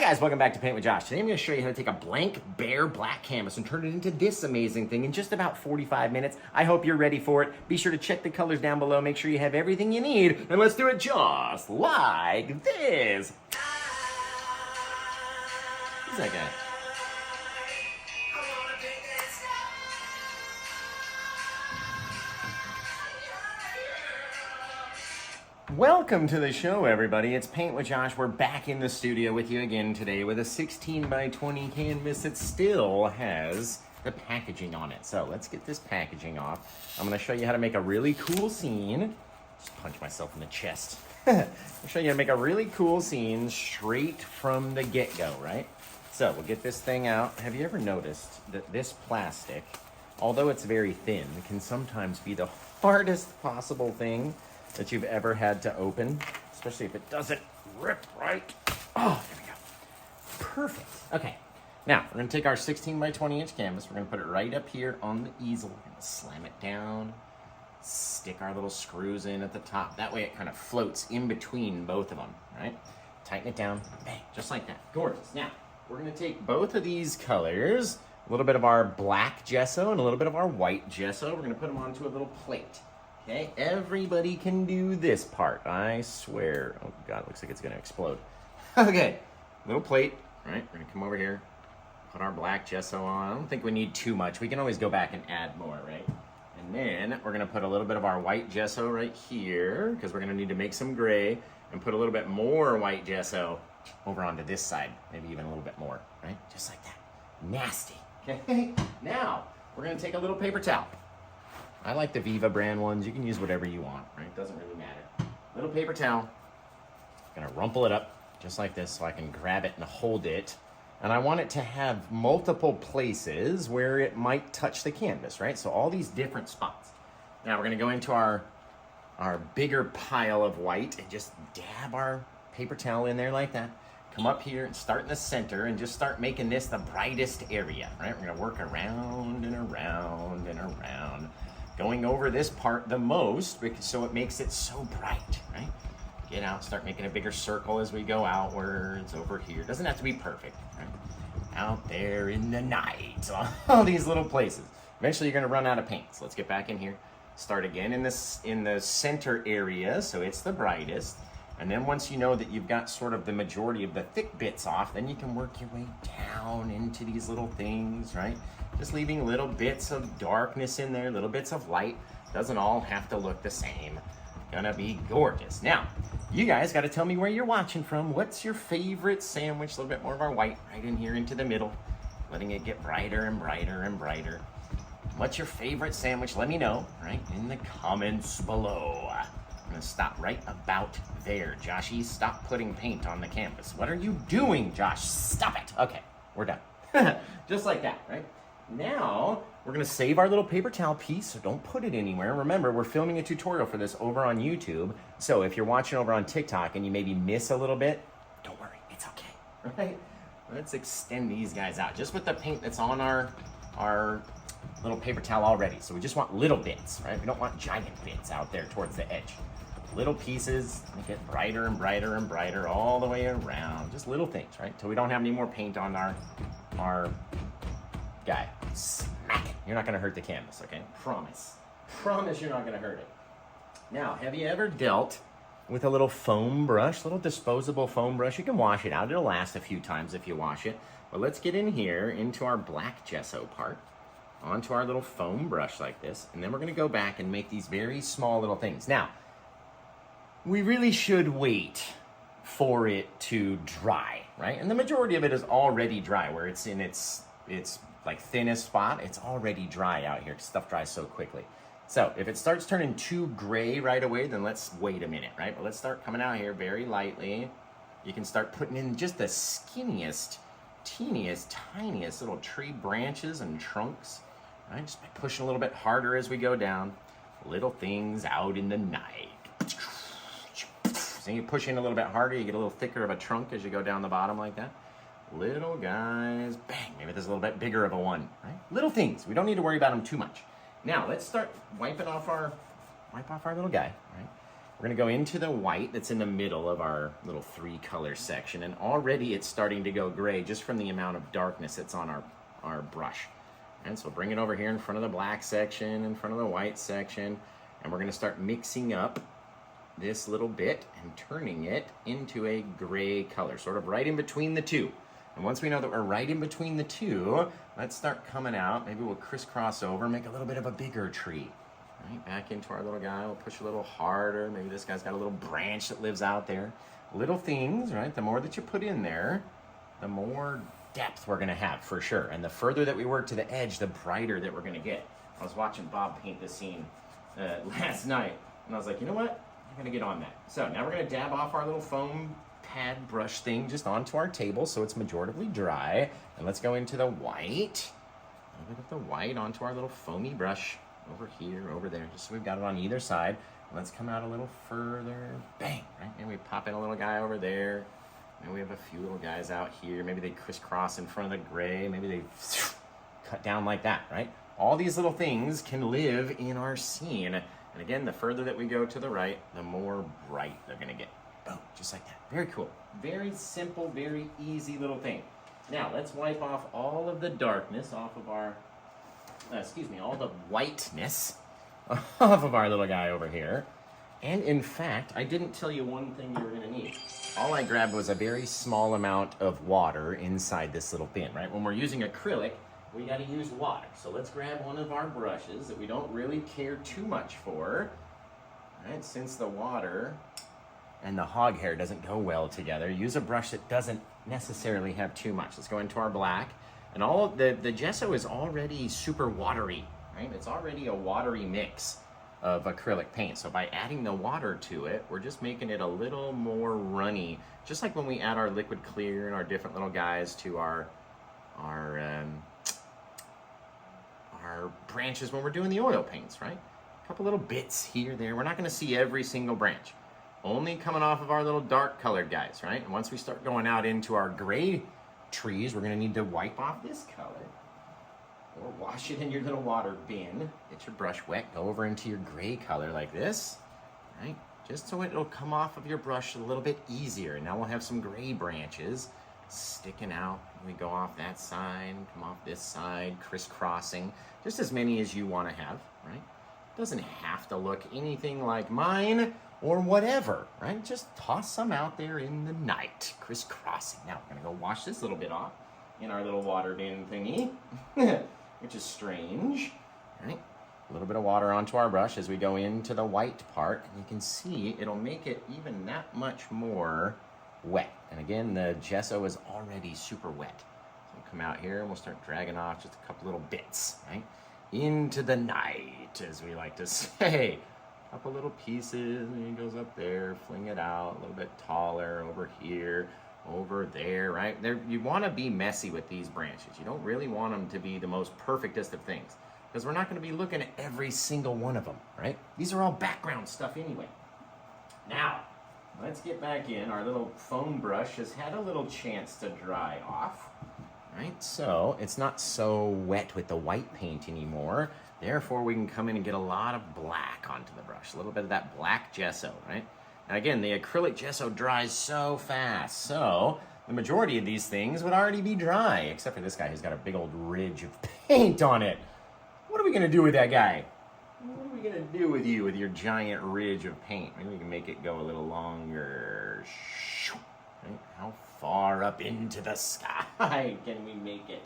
guys, welcome back to Paint with Josh. Today I'm going to show you how to take a blank, bare black canvas and turn it into this amazing thing in just about 45 minutes. I hope you're ready for it. Be sure to check the colors down below, make sure you have everything you need, and let's do it just like this. Who's that guy? Welcome to the show, everybody. It's Paint with Josh. We're back in the studio with you again today with a 16 by 20 canvas that still has the packaging on it. So let's get this packaging off. I'm going to show you how to make a really cool scene. Just punch myself in the chest. I'll show you how to make a really cool scene straight from the get-go, right? So we'll get this thing out. Have you ever noticed that this plastic, although it's very thin, can sometimes be the hardest possible thing that you've ever had to open, especially if it doesn't rip right. Oh, there we go. Perfect. Okay, now we're gonna take our 16 by 20 inch canvas, we're gonna put it right up here on the easel, we're gonna slam it down, stick our little screws in at the top. That way it kind of floats in between both of them, right? Tighten it down, bang, just like that. Gorgeous. Now, we're gonna take both of these colors, a little bit of our black gesso and a little bit of our white gesso, we're gonna put them onto a little plate. Okay, everybody can do this part, I swear. Oh God, looks like it's gonna explode. Okay, little plate, right? We're gonna come over here, put our black gesso on. I don't think we need too much. We can always go back and add more, right? And then we're gonna put a little bit of our white gesso right here, because we're gonna need to make some gray, and put a little bit more white gesso over onto this side, maybe even a little bit more, right? Just like that. Nasty. Okay, now we're gonna take a little paper towel. I like the Viva brand ones. You can use whatever you want, right? It doesn't really matter. Little paper towel. Gonna rumple it up just like this so I can grab it and hold it. And I want it to have multiple places where it might touch the canvas, right? So all these different spots. Now we're gonna go into our bigger pile of white and just dab our paper towel in there like that. Come up here and start in the center and just start making this the brightest area, right? We're gonna work around and around and around, going over this part the most because so it makes it so bright, right? Get out, start making a bigger circle as we go outwards over here. Doesn't have to be perfect, right? Out there in the night, all these little places. Eventually you're gonna run out of paint. So let's get back in here. Start again in the center area so it's the brightest. And then once you know that you've got sort of the majority of the thick bits off, then you can work your way down into these little things, right? Just leaving little bits of darkness in there, little bits of light. Doesn't all have to look the same. Gonna be gorgeous. Now, you guys gotta tell me where you're watching from. What's your favorite sandwich? A little bit more of our white right in here into the middle, letting it get brighter and brighter and brighter. What's your favorite sandwich? Let me know, right, in the comments below. I'm gonna stop right about there. Joshy, stop putting paint on the canvas. What are you doing, Josh? Stop it. Okay, we're done. Just like that, right? Now, we're gonna save our little paper towel piece, so don't put it anywhere. Remember, we're filming a tutorial for this over on YouTube, so if you're watching over on TikTok and you maybe miss a little bit, don't worry, it's okay, right? Let's extend these guys out, just with the paint that's on our little paper towel already. So we just want little bits, right? We don't want giant bits out there towards the edge. Little pieces, make it brighter and brighter and brighter all the way around. Just little things, right? Till we don't have any more paint on our guy. Smack it. You're not gonna hurt the canvas, okay? Promise. Promise you're not gonna hurt it. Now, have you ever dealt with a little foam brush, little disposable foam brush? You can wash it out. It'll last a few times if you wash it. But let's get in here into our black gesso part, onto our little foam brush like this, and then we're gonna go back and make these very small little things. Now, we really should wait for it to dry, right? And the majority of it is already dry, where it's in its like thinnest spot. It's already dry out here because stuff dries so quickly. So if it starts turning too gray right away, then let's wait a minute, right? But let's start coming out here very lightly. You can start putting in just the skinniest, teeniest, tiniest little tree branches and trunks, right? Just by pushing a little bit harder as we go down. Little things out in the night. So you push in a little bit harder, you get a little thicker of a trunk as you go down the bottom like that. Little guys, bang, maybe there's a little bit bigger of a one, right? Little things, we don't need to worry about them too much. Now, let's start wipe off our little guy, right? We're gonna go into the white that's in the middle of our little 3-color section, and already it's starting to go gray just from the amount of darkness that's on our brush. And so bring it over here in front of the black section, in front of the white section, and we're gonna start mixing up this little bit and turning it into a gray color, sort of right in between the two. And once we know that we're right in between the two, let's start coming out. Maybe we'll crisscross over, make a little bit of a bigger tree. Right, back into our little guy, we'll push a little harder. Maybe this guy's got a little branch that lives out there. Little things, right? The more that you put in there, the more depth we're gonna have for sure. And the further that we work to the edge, the brighter that we're gonna get. I was watching Bob paint this scene last night, and I was like, you know what? I'm gonna get on that. So now we're gonna dab off our little foam pad brush thing just onto our table so it's majoritively dry. And let's go into the white. A little bit of the white onto our little foamy brush over here, over there, just so we've got it on either side. Let's come out a little further. Bang, right? And we pop in a little guy over there. And we have a few little guys out here. Maybe they crisscross in front of the gray. Maybe they cut down like that, right? All these little things can live in our scene. And again, the further that we go to the right, the more bright they're gonna get. Boom, just like that. Very cool. Very simple, very easy little thing. Now, let's wipe off all of the darkness off of our, all the whiteness off of our little guy over here. And in fact, I didn't tell you one thing you were gonna need. All I grabbed was a very small amount of water inside this little bin, right? When we're using acrylic, we gotta use water. So let's grab one of our brushes that we don't really care too much for, right? Since the water and the hog hair doesn't go well together, use a brush that doesn't necessarily have too much. Let's go into our black. And all of the gesso is already super watery, right? It's already a watery mix of acrylic paint. So by adding the water to it, we're just making it a little more runny. Just like when we add our liquid clear and our different little guys to our branches when we're doing the oil paints, right? A couple little bits here, there. We're not gonna see every single branch. Only coming off of our little dark colored guys, right? And once we start going out into our gray trees, we're gonna need to wipe off this color or wash it in your little water bin. Get your brush wet, go over into your gray color like this, right? Just so it'll come off of your brush a little bit easier. And now we'll have some gray branches sticking out. We go off that side, come off this side, crisscrossing, just as many as you want to have, right? Doesn't have to look anything like mine or whatever, right? Just toss some out there in the night, crisscrossing. Now we're gonna go wash this little bit off in our little water bin thingy, which is strange, right? A little bit of water onto our brush as we go into the white part, and you can see it'll make it even that much more wet. And again, the gesso is already super wet. So we'll come out here and we'll start dragging off just a couple little bits, right? Into the night, as we like to say. A couple little pieces, and it goes up there, fling it out, a little bit taller, over here, over there, right? You want to be messy with these branches. You don't really want them to be the most perfectest of things, because we're not going to be looking at every single one of them, right? These are all background stuff anyway. Now, let's get back in. Our little foam brush has had a little chance to dry off, right? So it's not so wet with the white paint anymore. Therefore, we can come in and get a lot of black onto the brush, a little bit of that black gesso, right? Now again, the acrylic gesso dries so fast, so the majority of these things would already be dry, except for this guy who's got a big old ridge of paint on it. What are we gonna do with that guy? What are we gonna do with you with your giant ridge of paint? Maybe we can make it go a little longer. Right? How far up into the sky can we make it?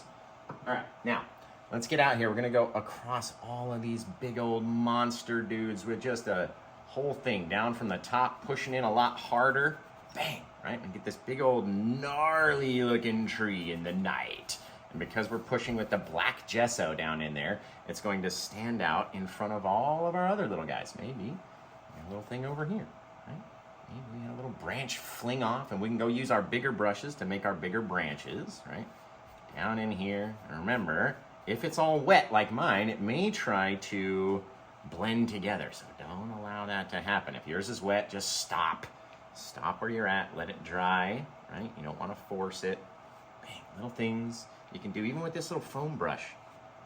All right, now, let's get out here. We're gonna go across all of these big old monster dudes with just a whole thing down from the top, pushing in a lot harder. Bang, right? And get this big old gnarly looking tree in the night. And because we're pushing with the black gesso down in there, it's going to stand out in front of all of our other little guys. Maybe a little thing over here, right? Maybe a little branch fling off, and we can go use our bigger brushes to make our bigger branches, right? Down in here. And remember, if it's all wet like mine, it may try to blend together. So don't allow that to happen. If yours is wet, just stop. Stop where you're at, let it dry, right? You don't want to force it. Bang, little things you can do even with this little foam brush.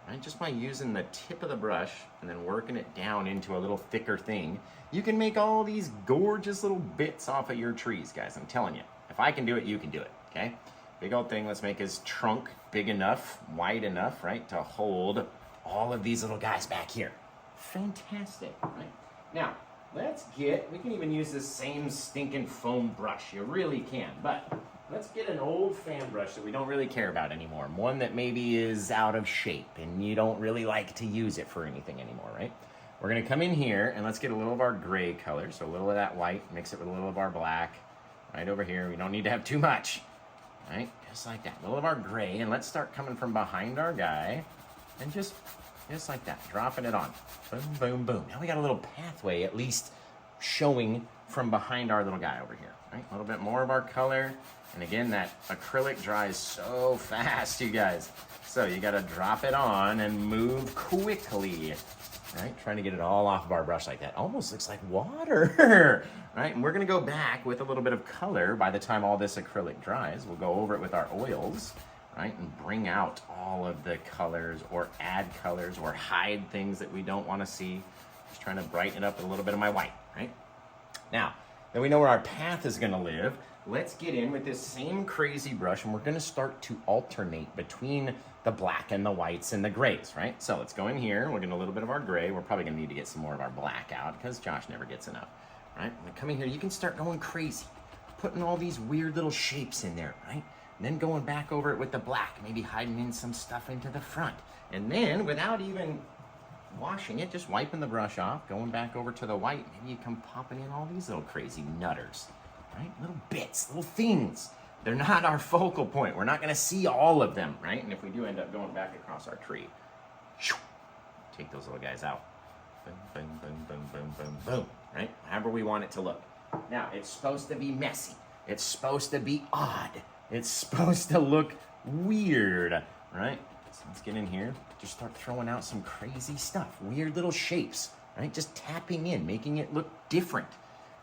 right? Just by using the tip of the brush and then working it down into a little thicker thing, you can make all these gorgeous little bits off of your trees, guys. I'm telling you, if I can do it, you can do it, okay? Big old thing, let's make his trunk big enough, wide enough, right, to hold all of these little guys back here. Fantastic, right? Now, we can even use this same stinking foam brush. You really can, but let's get an old fan brush that we don't really care about anymore. One that maybe is out of shape and you don't really like to use it for anything anymore, right? We're gonna come in here and let's get a little of our gray color. So a little of that white, mix it with a little of our black. Right over here, we don't need to have too much, right? Just like that, a little of our gray, and let's start coming from behind our guy and just like that, dropping it on. Boom, boom, boom. Now we got a little pathway at least showing from behind our little guy over here, right? A little bit more of our color. And again, that acrylic dries so fast, you guys. So you gotta drop it on and move quickly, right? Trying to get it all off of our brush like that. Almost looks like water, right? And we're gonna go back with a little bit of color by the time all this acrylic dries. We'll go over it with our oils, right? And bring out all of the colors or add colors or hide things that we don't wanna see. Just trying to brighten it up with a little bit of my white, right? Now, that we know where our path is gonna live, let's get in with this same crazy brush and we're gonna start to alternate between the black and the whites and the grays, right? So let's go in here, we're getting a little bit of our gray. We're probably gonna need to get some more of our black out because Josh never gets enough, right? I'm gonna come in here, you can start going crazy, putting all these weird little shapes in there, right? And then going back over it with the black, maybe hiding in some stuff into the front. And then without even washing it, just wiping the brush off, going back over to the white, maybe you come popping in all these little crazy nutters, right? Little bits, little things. They're not our focal point. We're not gonna see all of them, right? And if we do end up going back across our tree, take those little guys out. Boom, boom, boom, boom, boom, boom, boom, right? However we want it to look. Now, it's supposed to be messy. It's supposed to be odd. It's supposed to look weird, right? So let's get in here, just start throwing out some crazy stuff, weird little shapes, right? Just tapping in, making it look different,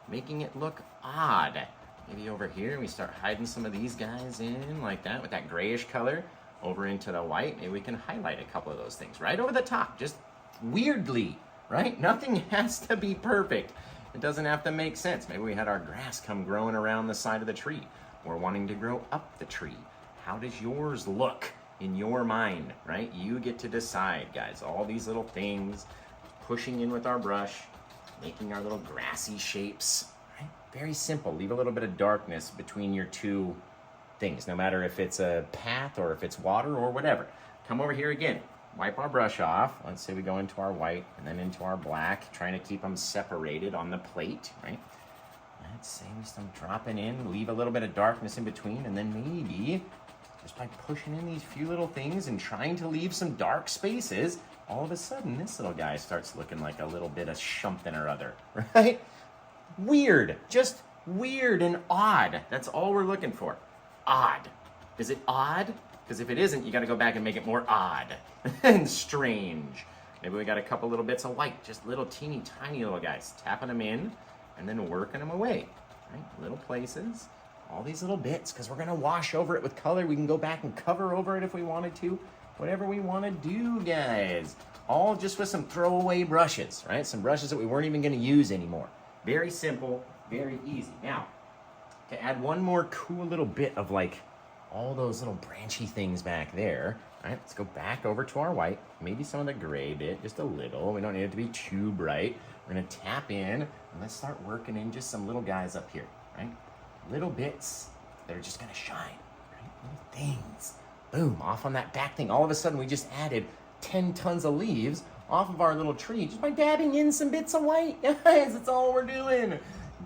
making it look odd. Maybe over here, we start hiding some of these guys in like that with that grayish color over into the white. Maybe we can highlight a couple of those things right over the top, just weirdly, right? Nothing has to be perfect. It doesn't have to make sense. Maybe we had our grass come growing around the side of the tree. We're wanting to grow up the tree. How does yours look in your mind, right? You get to decide, guys. All these little things, pushing in with our brush, making our little grassy shapes, right? Very simple. Leave a little bit of darkness between your two things, no matter if it's a path or if it's water or whatever. Come over here again, wipe our brush off. Let's say we go into our white and then into our black, trying to keep them separated on the plate, right? Let's say we start dropping in, leave a little bit of darkness in between, and then maybe just by pushing in these few little things and trying to leave some dark spaces, all of a sudden this little guy starts looking like a little bit of something or other, right? Weird, just weird and odd. That's all we're looking for. Odd. Is it odd? Because if it isn't, you got to go back and make it more odd and strange. Maybe we got a couple little bits of white, just little teeny tiny little guys, tapping them in and then working them away, right? Little places, all these little bits, because we're going to wash over it with color. We can go back and cover over it if we wanted to. Whatever we want to do, guys. All just with some throwaway brushes, right? Some brushes that we weren't even going to use anymore. Very simple, very easy. Now, to add one more cool little bit of like all those little branchy things back there, right? Let's go back over to our white, maybe some of the gray bit, just a little. We don't need it to be too bright. We're going to tap in and let's start working in just some little guys up here, right? Little bits that are just going to shine, right? Little things. Boom, off on that back thing. All of a sudden, we just added 10 tons of leaves off of our little tree just by dabbing in some bits of white. Guys, that's all we're doing.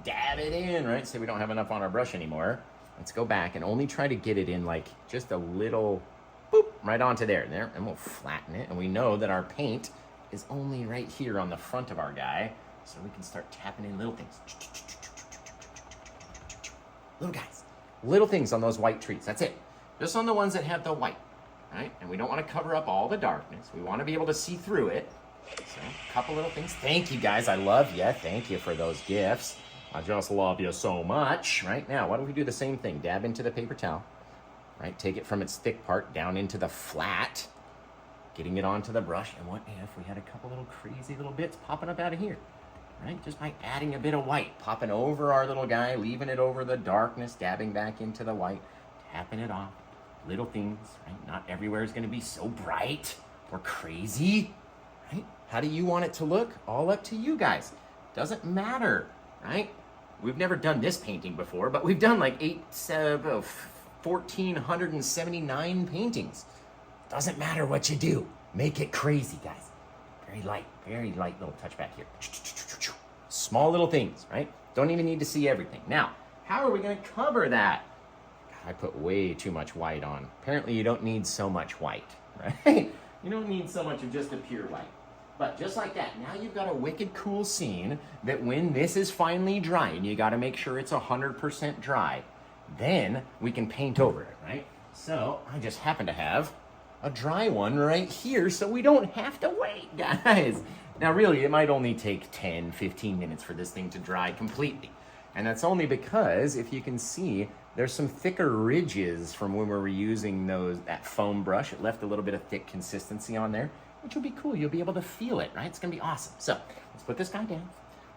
Dab it in, right? Say we don't have enough on our brush anymore. Let's go back and only try to get it in like just a little boop right onto there. And we'll flatten it. And we know that our paint is only right here on the front of our guy. So we can start tapping in little things. Little guys. Little things on those white trees. That's it. Just on the ones that have the white, right? And we don't want to cover up all the darkness. We want to be able to see through it. So a couple little things. Thank you, guys. I love you. Thank you for those gifts. I just love you so much. Right now, why don't we do the same thing? Dab into the paper towel, right? Take it from its thick part down into the flat, getting it onto the brush. And what if we had a couple little crazy little bits popping up out of here, right? Just by adding a bit of white, popping over our little guy, leaving it over the darkness, dabbing back into the white, tapping it off. Little things, right? Not everywhere is going to be so bright or crazy, right? How do you want it to look? All up to you guys. Doesn't matter, right? We've never done this painting before, but we've done like 1,479 paintings. Doesn't matter what you do. Make it crazy, guys. Very light little touch back here. Small little things, right? Don't even need to see everything. Now, how are we going to cover that? God, I put way too much white on. Apparently, you don't need so much white, right? You don't need so much of just a pure white. But just like that, now you've got a wicked cool scene that when this is finally dry, and you got to make sure it's 100% dry, then we can paint over it, right? So I just happen to have a dry one right here, so we don't have to wait, guys. Now really, it might only take 10, 15 minutes for this thing to dry completely. And that's only because, if you can see, there's some thicker ridges from when we were using that foam brush. It left a little bit of thick consistency on there, which will be cool. You'll be able to feel it, right? It's gonna be awesome. So let's put this guy down.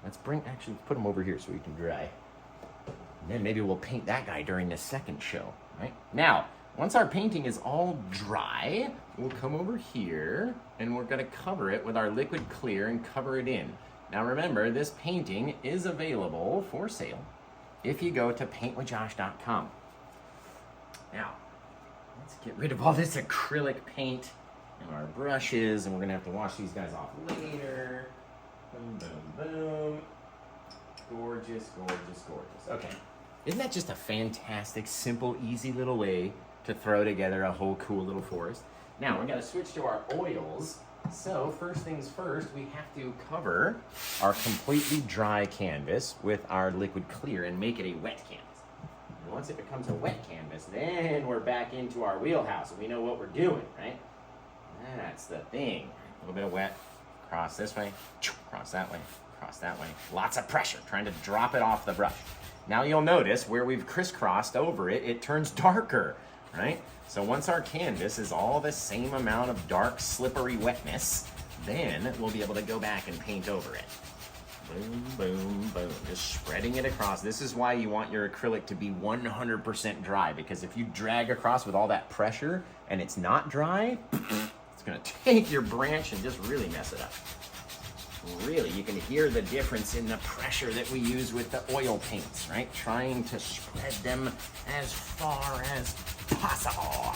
Let's put him over here so he can dry. And then maybe we'll paint that guy during the second show, right? Now, once our painting is all dry, we'll come over here and we're gonna cover it with our liquid clear and cover it in. Now remember, this painting is available for sale if you go to PaintWithJosh.com. Now, let's get rid of all this acrylic paint and our brushes, and we're gonna have to wash these guys off later. Boom, boom, boom. Gorgeous, gorgeous, gorgeous. Okay. Isn't that just a fantastic, simple, easy little way to throw together a whole cool little forest? Now, we're gonna switch to our oils. So, first things first, we have to cover our completely dry canvas with our liquid clear and make it a wet canvas. And once it becomes a wet canvas, then we're back into our wheelhouse and we know what we're doing, right? That's the thing. A little bit of wet, cross this way, cross that way, cross that way. Lots of pressure, trying to drop it off the brush. Now you'll notice where we've crisscrossed over it, it turns darker, right? So once our canvas is all the same amount of dark, slippery wetness, then we'll be able to go back and paint over it. Boom, boom, boom. Just spreading it across. This is why you want your acrylic to be 100% dry, because if you drag across with all that pressure and it's not dry, it's gonna take your branch and just really mess it up. Really, you can hear the difference in the pressure that we use with the oil paints, right? Trying to spread them as far as possible.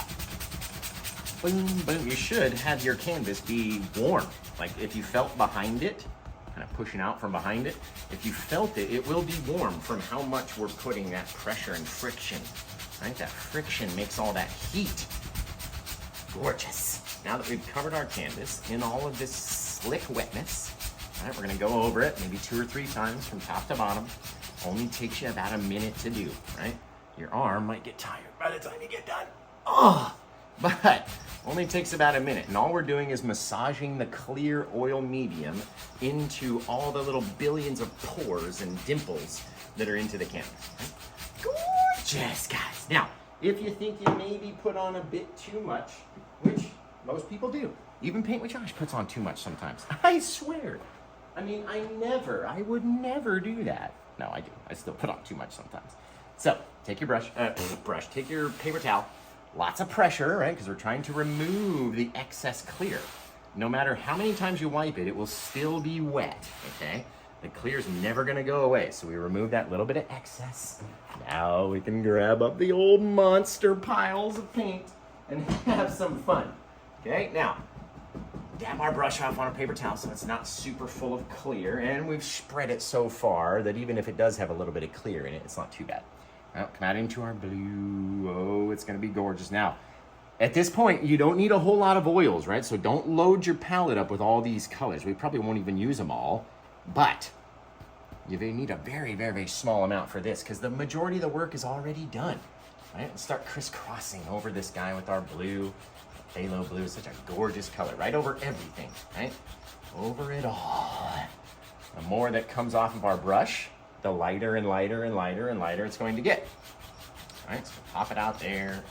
Boom, boom. You should have your canvas be warm. Like if you felt behind it, kind of pushing out from behind it, if you felt it, it will be warm from how much we're putting that pressure and friction, right? That friction makes all that heat. Gorgeous. Now that we've covered our canvas in all of this slick wetness, all right, we're gonna go over it maybe 2 or 3 times from top to bottom. Only takes you about a minute to do, right? Your arm might get tired by the time you get done. Oh, but only takes about a minute. And all we're doing is massaging the clear oil medium into all the little billions of pores and dimples that are into the canvas. Right? Gorgeous, guys. Now, if you think you maybe put on a bit too much, which most people do, even Paint with Josh puts on too much sometimes. I swear. I mean, I would never do that. No, I do. I still put on too much sometimes. So, take your take your paper towel. Lots of pressure, right? Because we're trying to remove the excess clear. No matter how many times you wipe it, it will still be wet, okay? The clear's never gonna go away. So we remove that little bit of excess. Now we can grab up the old monster piles of paint and have some fun. Okay, now, dab our brush off on a paper towel so it's not super full of clear, and we've spread it so far that even if it does have a little bit of clear in it, it's not too bad. Now, come out into our blue. Oh, it's gonna be gorgeous. Now, at this point, you don't need a whole lot of oils, right? So don't load your palette up with all these colors. We probably won't even use them all, but you need a very, very, very small amount for this because the majority of the work is already done, right? Let's start crisscrossing over this guy with our blue. Phthalo blue is such a gorgeous color, right over everything, right? Over it all. The more that comes off of our brush, the lighter and lighter and lighter and lighter it's going to get. All right, so pop it out there,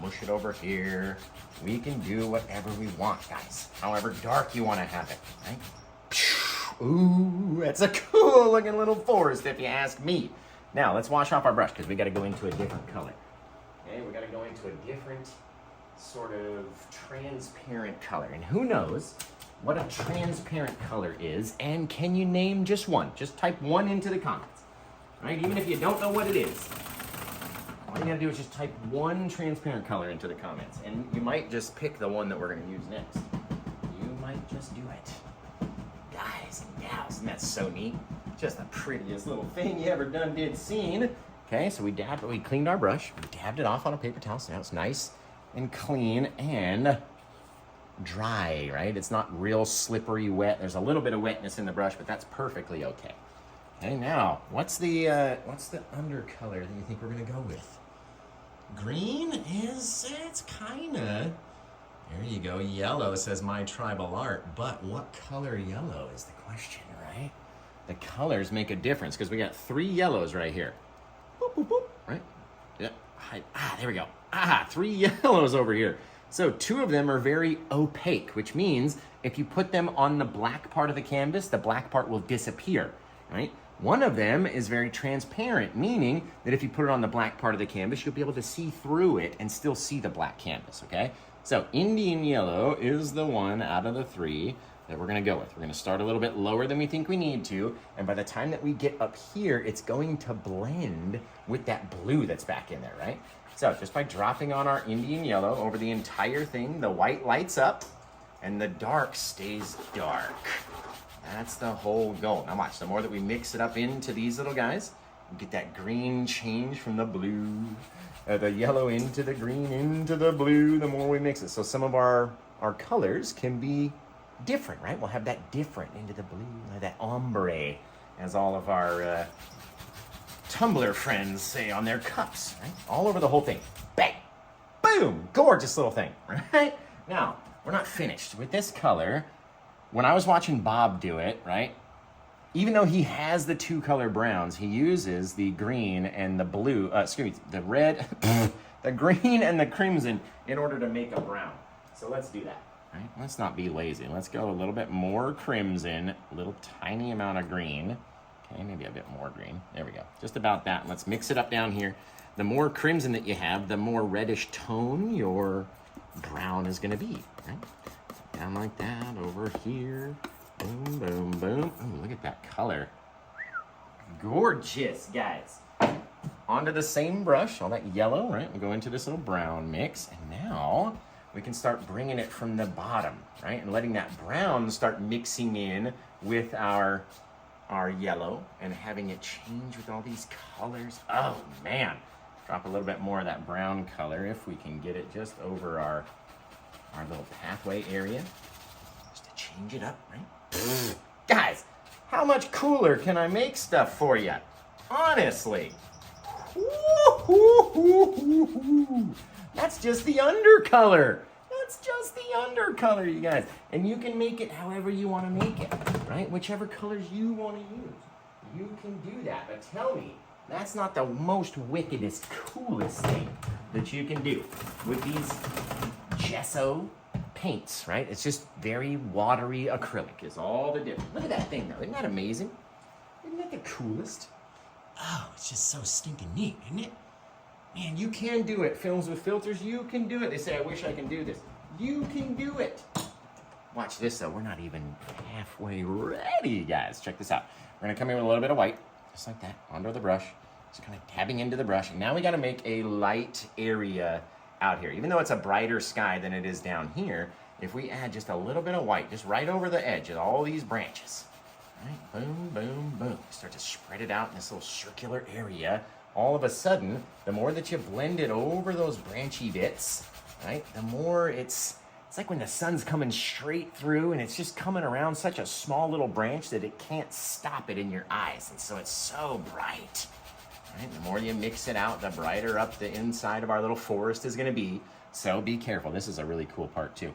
mush it over here, we can do whatever we want, guys. However dark you want to have it, right? Ooh, that's a cool looking little forest if you ask me. Now, let's wash off our brush because we got to go into a different color. Okay, we got to go into a different sort of transparent color. And who knows what a transparent color is, and can you name just one? Just type one into the comments, right? Even if you don't know what it is. All you gotta do is just type one transparent color into the comments, and you might just pick the one that we're gonna use next. You might just do it. Guys and gals, isn't that so neat? Just the prettiest little thing you ever done did seen. Okay, so we cleaned our brush, we dabbed it off on a paper towel, so now it's nice and clean and dry, right? It's not real slippery wet. There's a little bit of wetness in the brush, but that's perfectly okay. Okay, now, what's the undercolor that you think we're gonna go with? Green it's kinda, there you go, yellow says my tribal art, but what color yellow is the question, right? The colors make a difference because we got 3 yellows right here. Boop, boop, boop, right? Yeah, there we go. 3 yellows over here. So 2 of them are very opaque, which means if you put them on the black part of the canvas, the black part will disappear, right? One of them is very transparent, meaning that if you put it on the black part of the canvas, you'll be able to see through it and still see the black canvas, okay? So Indian yellow is the one out of the 3 that we're gonna go with. We're gonna start a little bit lower than we think we need to, and by the time that we get up here, it's going to blend with that blue that's back in there, right? So just by dropping on our Indian yellow over the entire thing, the white lights up and the dark stays dark. That's the whole goal. Now watch, the more that we mix it up into these little guys, we get that green change from the blue, the yellow into the green, into the blue, the more we mix it. So some of our colors can be different, right? We'll have that different into the blue, that ombre, as all of our Tumblr friends say on their cups, right? All over the whole thing. Bang! Boom! Gorgeous little thing, right? Now, we're not finished with this color. When I was watching Bob do it, right? Even though he has the 2 color browns, he uses the green and the blue, the red, the green and the crimson in order to make a brown. So let's do that, right? Let's not be lazy. Let's go a little bit more crimson, a little tiny amount of green. Okay, maybe a bit more green. There we go. Just about that. Let's mix it up down here. The more crimson that you have, the more reddish tone your brown is gonna be, right? Down like that, over here. Boom, boom, boom. Ooh, look at that color. Gorgeous, guys. Onto the same brush, all that yellow, right? We go into this little brown mix, and now we can start bringing it from the bottom, right? And letting that brown start mixing in with our yellow and having it change with all these colors. Oh, man. Drop a little bit more of that brown color if we can get it just over our little pathway area, just to change it up, right? Guys, how much cooler can I make stuff for you? Honestly. That's just the undercolor. That's just the undercolor, you guys. And you can make it however you want to make it, right? Whichever colors you want to use. You can do that, but tell me, that's not the most wickedest, coolest thing that you can do with these Gesso paints, right? It's just very watery acrylic is all the difference. Look at that thing though, isn't that amazing? Isn't that the coolest? Oh, it's just so stinking neat, isn't it? Man, you can do it. Films with filters, you can do it. They say, I wish I can do this. You can do it. Watch this though, we're not even halfway ready, guys. Check this out. We're gonna come in with a little bit of white, just like that, onto the brush. Just kind of tabbing into the brush. And now we gotta make a light area out here. Even though it's a brighter sky than it is down here, if we add just a little bit of white, just right over the edge of all these branches, right? Boom, boom, boom. Start to spread it out in this little circular area. All of a sudden, the more that you blend it over those branchy bits, right? The more it's like when the sun's coming straight through and it's just coming around such a small little branch that it can't stop it in your eyes. And so it's so bright. Right? The more you mix it out, the brighter up the inside of our little forest is gonna be. So be careful. This is a really cool part too.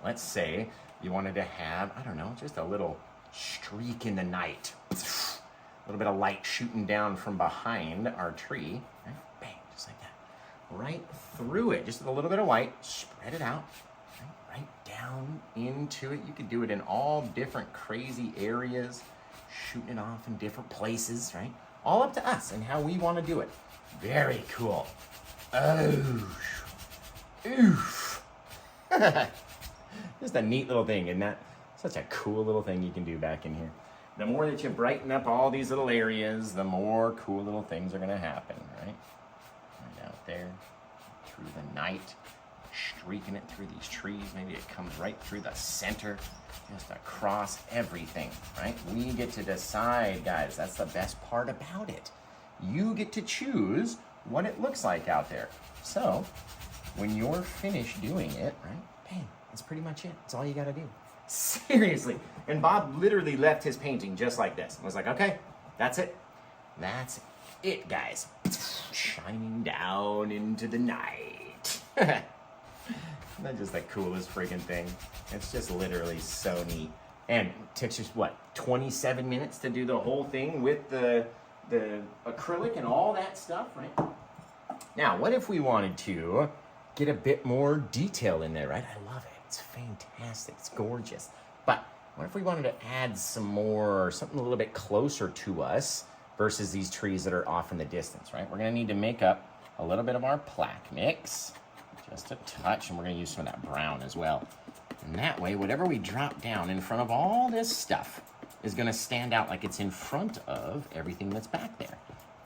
Let's say you wanted to have, I don't know, just a little streak in the night. A little bit of light shooting down from behind our tree. Right? Bang, just like that. right through it. Just with a little bit of white, spread it out, right down into it. You could do it in all different crazy areas, shooting it off in different places, right? All up to us and how we want to do it. Very cool. Oh, oof. Just a neat little thing, isn't that? Such a cool little thing you can do back in here. The more that you brighten up all these little areas, the more cool little things are gonna happen, right? Right out there, through the night, streaking it through these trees. Maybe it comes right through the center, just across everything, right? We get to decide, guys. That's the best part about it. You get to choose what it looks like out there. So, when you're finished doing it, right, bang, that's pretty much it. That's all you gotta do. Seriously. And Bob literally left his painting just like this. I was like, okay, that's it. That's it, guys. Shining down into the night. That's just the coolest freaking thing. It's just literally so neat. And it takes just, what, 27 minutes to do the whole thing with the acrylic and all that stuff, right? Now, what if we wanted to get a bit more detail in there, right? I love it. It's fantastic. It's gorgeous. But what if we wanted to add some more, something a little bit closer to us versus these trees that are off in the distance, right? We're going to need to make up a little bit of our plaque mix, just a touch, and we're going to use some of that brown as well. And that way, whatever we drop down in front of all this stuff is going to stand out like it's in front of everything that's back there,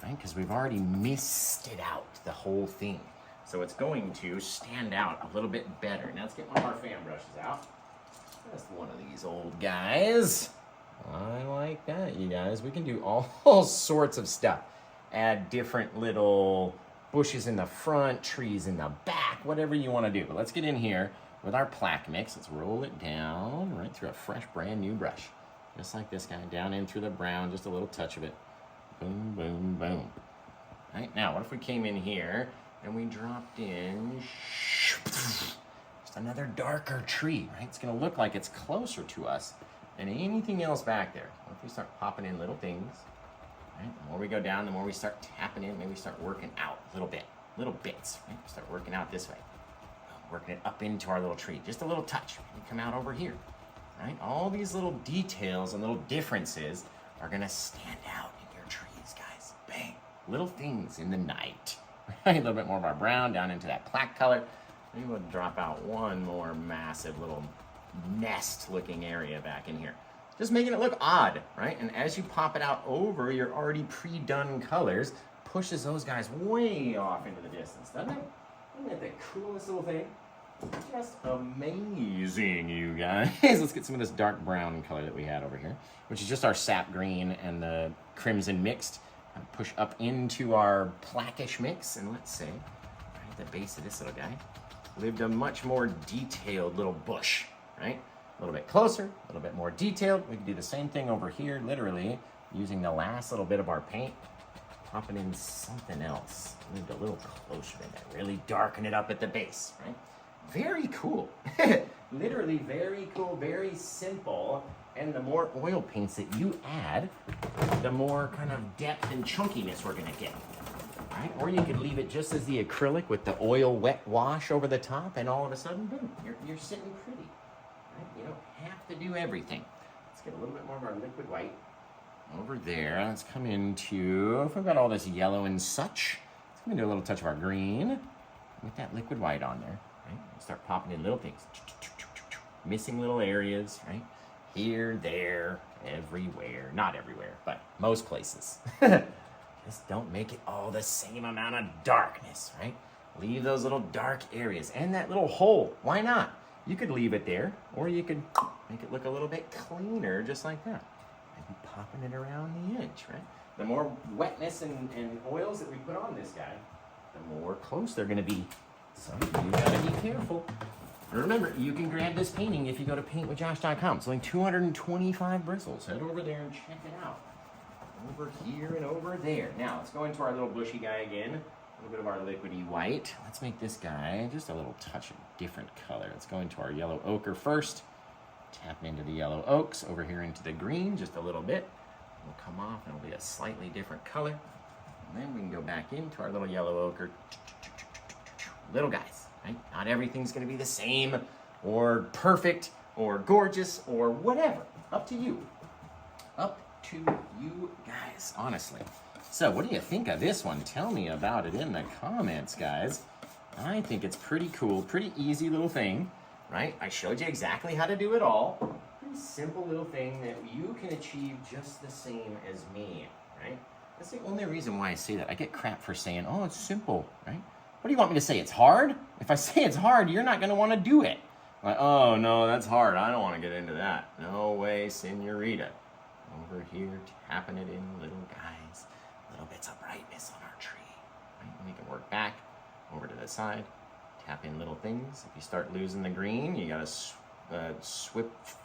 right? Because we've already misted out the whole thing. So it's going to stand out a little bit better. Now let's get one of our fan brushes out. Just one of these old guys. I like that, you guys. We can do all sorts of stuff. Add different little bushes in the front, trees in the back, whatever you want to do. But let's get in here with our plaque mix. Let's roll it down right through a fresh, brand new brush. Just like this guy, down in through the brown, just a little touch of it. Boom, boom, boom. Right, now, what if we came in here and we dropped in just another darker tree, right? It's gonna look like it's closer to us than anything else back there. What if we start popping in little things, right? The more we go down, the more we start tapping in, maybe we start working out a little bit, little bits, right? Start working out this way. Working it up into our little tree, just a little touch. We come out over here, right? All these little details and little differences are gonna stand out in your trees, guys. Bang, little things in the night. Right? A little bit more of our brown down into that plaque color. Maybe we'll drop out one more massive little nest-looking area back in here. Just making it look odd, right? And as you pop it out over your already pre-done colors, pushes those guys way off into the distance, doesn't it? Isn't that the coolest little thing? Just amazing, you guys. Let's get some of this dark brown color that we had over here, which is just our sap green and the crimson mixed. Push up into our plaquish mix, and let's say, right at the base of this little guy, lived a much more detailed little bush, right? A little bit closer, a little bit more detailed. We can do the same thing over here, literally, using the last little bit of our paint, popping in something else. Lived a little closer in there, really darken it up at the base, right? Very cool. Literally very cool, very simple. And the more oil paints that you add, the more kind of depth and chunkiness we're gonna get, right? Or you could leave it just as the acrylic with the oil wet wash over the top, and all of a sudden, boom, you're sitting pretty, right? You don't have to do everything. Let's get a little bit more of our liquid white over there. Let's come into, if we've got all this yellow and such, let's come into a little touch of our green with that liquid white on there, right? Start popping in little things, missing little areas, right? Here, there, everywhere. Not everywhere, but most places. Just don't make it all the same amount of darkness, right? Leave those little dark areas and that little hole. Why not? You could leave it there, or you could make it look a little bit cleaner, just like that. Maybe popping it around the edge, right? The more wetness and oils that we put on this guy, the more close they're gonna be. So you gotta be careful. Remember, you can grab this painting if you go to PaintWithJosh.com. It's only 225 bristles. Head over there and check it out. Over here and over there. Now, let's go into our little bushy guy again. A little bit of our liquidy white. Let's make this guy just a little touch of different color. Let's go into our yellow ochre first. Tap into the yellow oaks. Over here into the green, just a little bit. It'll come off and it'll be a slightly different color. And then we can go back into our little yellow ochre. little guys, right? Not everything's gonna be the same or perfect or gorgeous or whatever. Up to you. Up to you guys, honestly. So what do you think of this one? Tell me about it in the comments, guys. I think it's pretty cool, pretty easy little thing, right? I showed you exactly how to do it all. Pretty simple little thing that you can achieve just the same as me, right? That's the only reason why I say that. I get crap for saying, oh, it's simple, right? What do you want me to say? It's hard? If I say it's hard, you're not gonna wanna do it. Like, oh no, that's hard. I don't wanna get into that. No way, senorita. Over here, tapping it in, little guys. Little bits of brightness on our tree, right? And we can work back, over to the side, tap in little things. If you start losing the green, you gotta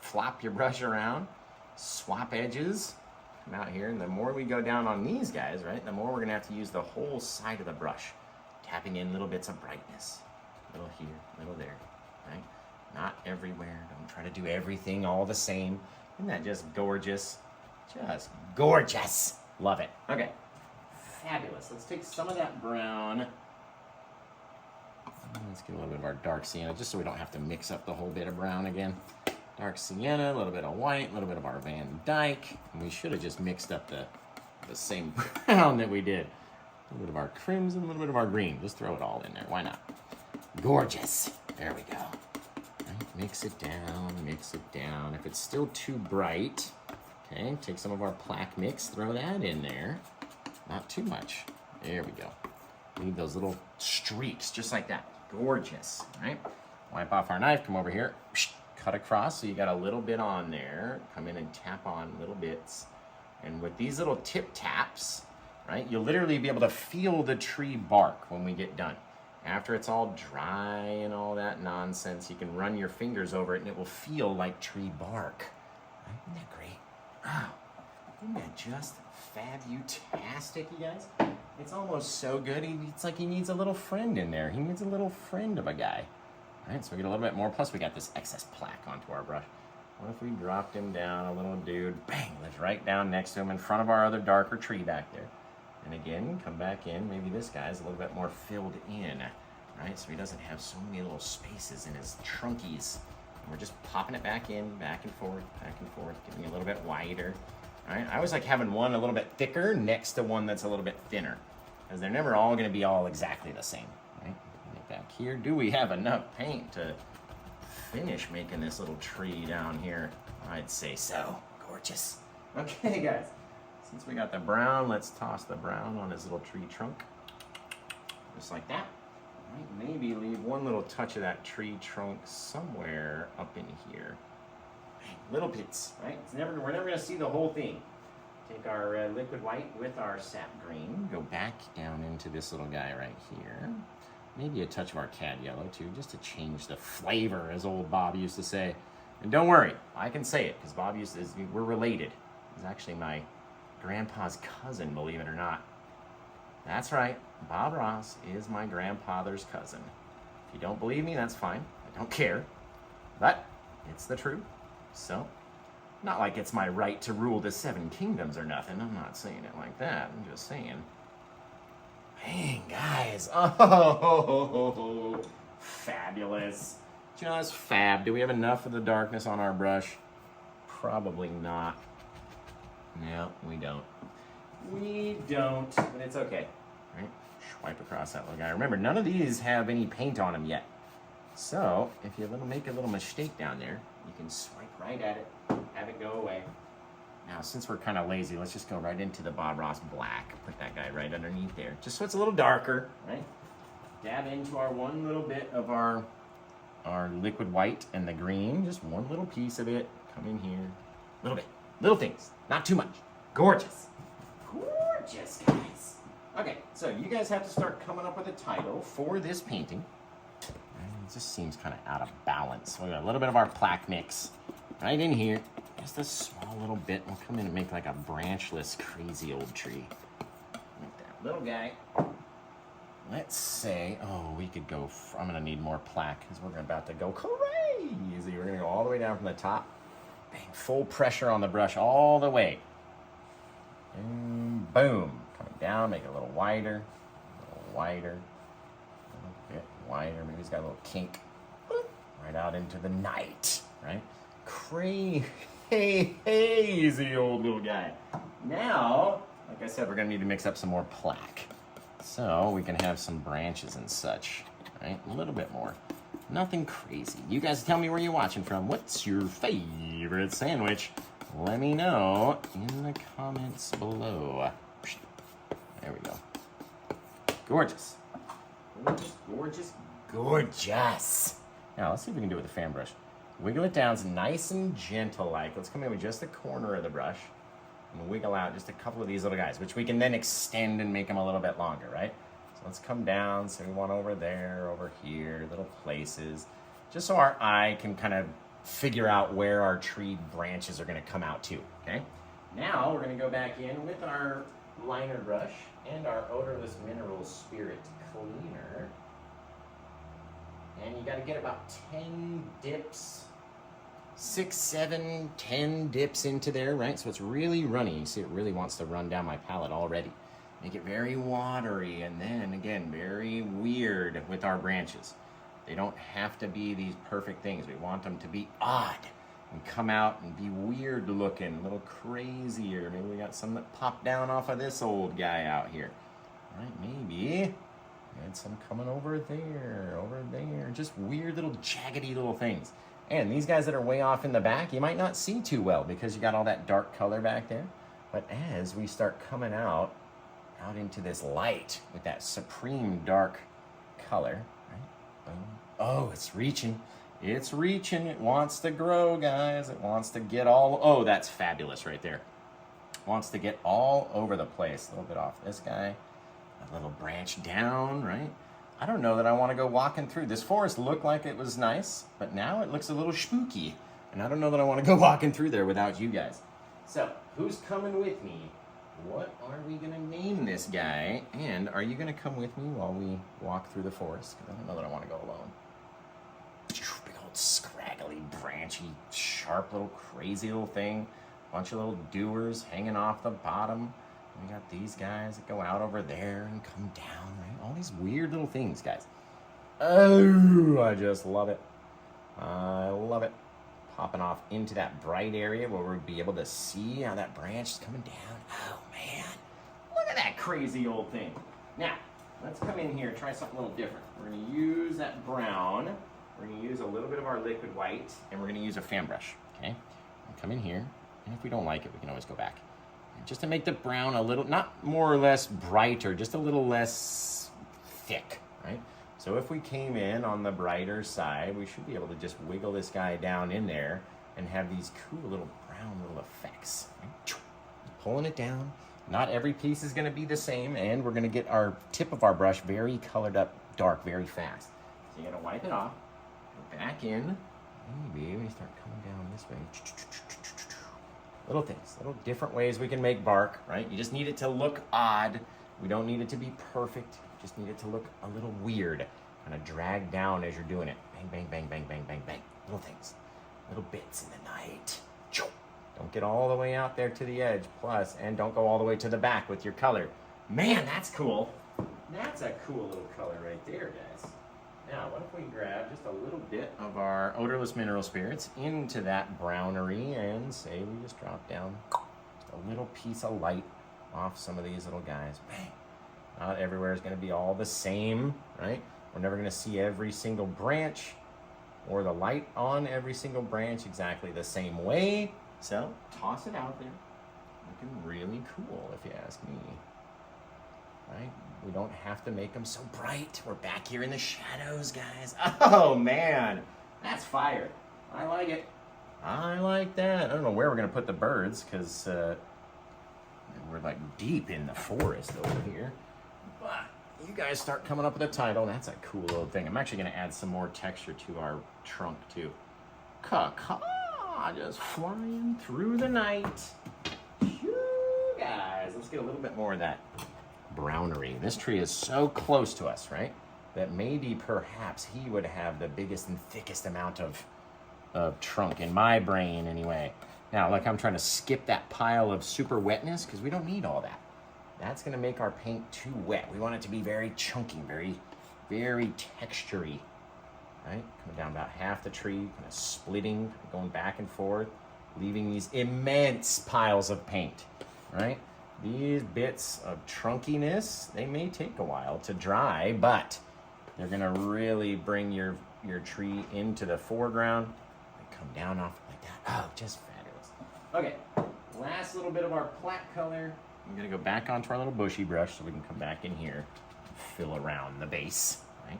flop your brush around, swap edges, come out here, and the more we go down on these guys, right, the more we're gonna have to use the whole side of the brush, tapping in little bits of brightness, little here, little there, right? Not everywhere. Don't try to do everything all the same. Isn't that just gorgeous? Just gorgeous. Love it. Okay, fabulous. Let's take some of that brown. Let's get a little bit of our dark sienna, just so we don't have to mix up the whole bit of brown again. Dark sienna, a little bit of white, a little bit of our Van Dyke. And we should have just mixed up the same brown that we did. A little bit of our crimson, a little bit of our green. Just throw it all in there. Why not? Gorgeous. There we go. Right, mix it down, mix it down. If it's still too bright, okay, take some of our plaque mix, throw that in there. Not too much. There we go. Leave those little streaks, just like that. Gorgeous, right? Wipe off our knife, come over here, cut across, so you got a little bit on there. Come in and tap on little bits. And with these little tip taps, right, you'll literally be able to feel the tree bark when we get done. After it's all dry and all that nonsense, you can run your fingers over it and it will feel like tree bark. Right? Isn't that great? Wow. Isn't that just fabutastic, you guys? It's almost so good, it's like he needs a little friend in there. He needs a little friend of a guy. All right, so we get a little bit more, plus we got this excess plaque onto our brush. What if we dropped him down, a little dude, bang, lives right down next to him in front of our other darker tree back there. And again, come back in, maybe this guy's a little bit more filled in, right? So he doesn't have so many little spaces in his trunkies. And we're just popping it back in, back and forth, getting a little bit wider. All right, I always like having one a little bit thicker next to one that's a little bit thinner, because they're never all gonna be all exactly the same, right? Get back here, do we have enough paint to finish making this little tree down here? I'd say so, gorgeous. Okay guys, since we got the brown, let's toss the brown on his little tree trunk, just like that. Right, maybe leave one little touch of that tree trunk somewhere up in here. Little bits, right? We're never gonna see the whole thing. Take our liquid white with our sap green, go back down into this little guy right here. Maybe a touch of our cad yellow too, just to change the flavor, as old Bob used to say. And don't worry, I can say it, because we're related. He's actually my grandpa's cousin, believe it or not. That's right, Bob Ross is my grandfather's cousin. If you don't believe me, that's fine. I don't care. But it's the truth. So, not like it's my right to rule the 7 kingdoms or nothing. I'm not saying it like that. I'm just saying. Dang, guys. Oh, fabulous. Just fab. Do we have enough of the darkness on our brush? Probably not. No, we don't. We don't, but it's okay. Right? Swipe across that little guy. Remember, none of these have any paint on them yet. So, if you make a little mistake down there, you can swipe right at it, have it go away. Now, since we're kind of lazy, let's just go right into the Bob Ross black. Put that guy right underneath there, just so it's a little darker, right? Dab into our one little bit of our liquid white and the green, just one little piece of it. Come in here, little bit, little things, not too much. Gorgeous, gorgeous, guys. Okay, so you guys have to start coming up with a title for this painting. It just seems kind of out of balance. We got a little bit of our plaque mix right in here. Just a small little bit. We'll come in and make like a branchless, crazy old tree. Like that little guy. Let's say, oh, we could go, I'm gonna need more plaque because we're about to go crazy. We're gonna go all the way down from the top. Bang, full pressure on the brush all the way. And boom. Coming down, make it a little wider, a little wider. A white, or maybe he's got a little kink right out into the night, right? Hazy old little guy. Now, like I said, we're gonna need to mix up some more plaque. So we can have some branches and such, right? A little bit more. Nothing crazy. You guys tell me where you're watching from. What's your favorite sandwich? Let me know in the comments below. There we go. Gorgeous. Gorgeous, gorgeous, gorgeous. Now, let's see if we can do it with a fan brush. Wiggle it down, it's nice and gentle like. Let's come in with just the corner of the brush and wiggle out just a couple of these little guys, which we can then extend and make them a little bit longer, right? So let's come down, so we want over there, over here, little places, just so our eye can kind of figure out where our tree branches are gonna come out to, okay? Now we're gonna go back in with our liner brush and our odorless mineral spirit cleaner. And you gotta get about 10 dips, 6, 7, 10 dips into there, right? So it's really runny. You see it really wants to run down my palette already. Make it very watery, and then again, very weird with our branches. They don't have to be these perfect things. We want them to be odd and come out and be weird looking, a little crazier. Maybe we got some that pop down off of this old guy out here. All right, maybe. And some coming over there, just weird little jaggedy little things. And these guys that are way off in the back, you might not see too well because you got all that dark color back there. But as we start coming out into this light with that supreme dark color, right? Boom. Oh, it's reaching. It's reaching. It wants to grow, guys. It wants to get all, oh, that's fabulous right there. It wants to get all over the place. A little bit off this guy. A little branch down, right? I don't know that I want to go walking through. This forest looked like it was nice, but now it looks a little spooky. And I don't know that I want to go walking through there without you guys. So, who's coming with me? What are we going to name this guy? And are you going to come with me while we walk through the forest? Because I don't know that I want to go alone. Big old scraggly, branchy, sharp little crazy little thing. Bunch of little dewars hanging off the bottom. We got these guys that go out over there and come down, right? All these weird little things, guys. Oh, I just love it. I love it. Popping off into that bright area where we'll be able to see how that branch is coming down. Oh, man. Look at that crazy old thing. Now, let's come in here and try something a little different. We're going to use that brown. We're going to use a little bit of our liquid white, and we're going to use a fan brush, okay? Come in here, and if we don't like it, we can always go back. Just to make the brown a little, not more or less brighter, just a little less thick, right? So if we came in on the brighter side, we should be able to just wiggle this guy down in there and have these cool little brown little effects. Right? Pulling it down. Not every piece is going to be the same, and we're going to get our tip of our brush very colored up dark very fast. So you got to wipe it off, go back in. Maybe we start coming down this way. Little things, little different ways we can make bark, right? You just need it to look odd. We don't need it to be perfect. You just need it to look a little weird. Kind of drag down as you're doing it. Bang, bang, bang, bang, bang, bang, bang. Little things, little bits in the night. Don't get all the way out there to the edge, plus, and don't go all the way to the back with your color. Man, that's cool. That's a cool little color right there, guys. Now, what if we grab just a little bit of our odorless mineral spirits into that brownery and say we just drop down just a little piece of light off some of these little guys. Bang. Not everywhere is going to be all the same, right? We're never going to see every single branch or the light on every single branch exactly the same way. So, toss it out there. Looking really cool, if you ask me. Right? We don't have to make them so bright. We're back here in the shadows, guys. Oh, man. That's fire. I like it. I like that. I don't know where we're going to put the birds because we're like deep in the forest over here. But you guys start coming up with a title. That's a cool little thing. I'm actually going to add some more texture to our trunk, too. Caw-caw. Just flying through the night. Phew, guys. Let's get a little bit more of that brownery. This tree is so close to us, right? That maybe perhaps he would have the biggest and thickest amount of trunk in my brain anyway. Now, look, I'm trying to skip that pile of super wetness because we don't need all that. That's going to make our paint too wet. We want it to be very chunky, very very textury, right? Coming down about half the tree, kind of splitting, going back and forth, leaving these immense piles of paint, right? These bits of trunkiness, they may take a while to dry, but they're gonna really bring your tree into the foreground. They come down off like that. Oh, just fabulous. Okay, last little bit of our plaque color. I'm gonna go back onto our little bushy brush so we can come back in here and fill around the base, right?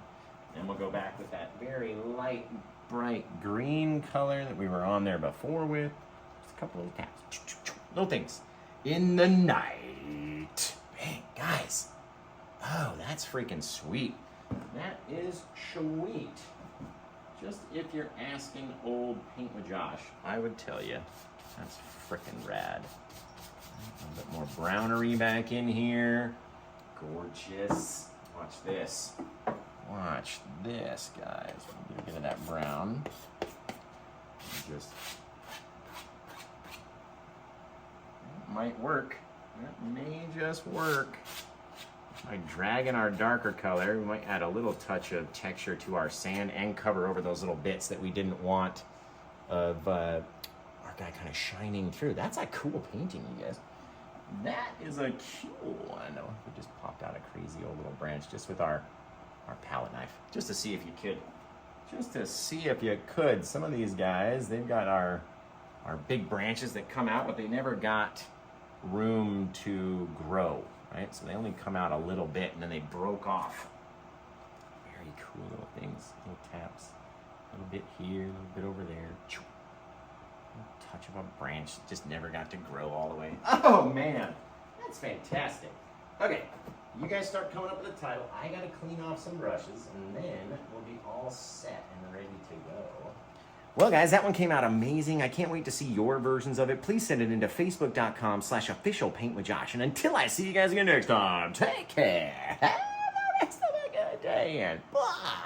Then we'll go back with that very light, bright green color that we were on there before with. Just a couple little taps, little things. In the night. Man, guys. Oh, that's freaking sweet. That is sweet. Just if you're asking old Paint with Josh, I would tell you that's freaking rad. A little bit more brownery back in here. Gorgeous. Watch this. Watch this, guys. Get a bit of that brown. Just might work. That may just work. By dragging our darker color, we might add a little touch of texture to our sand and cover over those little bits that we didn't want of our guy kind of shining through. That's a cool painting, you guys. That is a cool one. We just popped out a crazy old little branch just with our palette knife, just to see if you could. Just to see if you could. Some of these guys, they've got our big branches that come out, but they never got room to grow, right? So they only come out a little bit and then they broke off. Very cool little things, little taps. A little bit here, a little bit over there. A touch of a branch that just never got to grow all the way. Oh man, that's fantastic. Okay, you guys start coming up with a title. I gotta clean off some brushes and then we'll be all set and ready to go. Well, guys, that one came out amazing. I can't wait to see your versions of it. Please send it into facebook.com/officialpaintwithjosh. And until I see you guys again next time, take care. Have the rest of a good day and bye.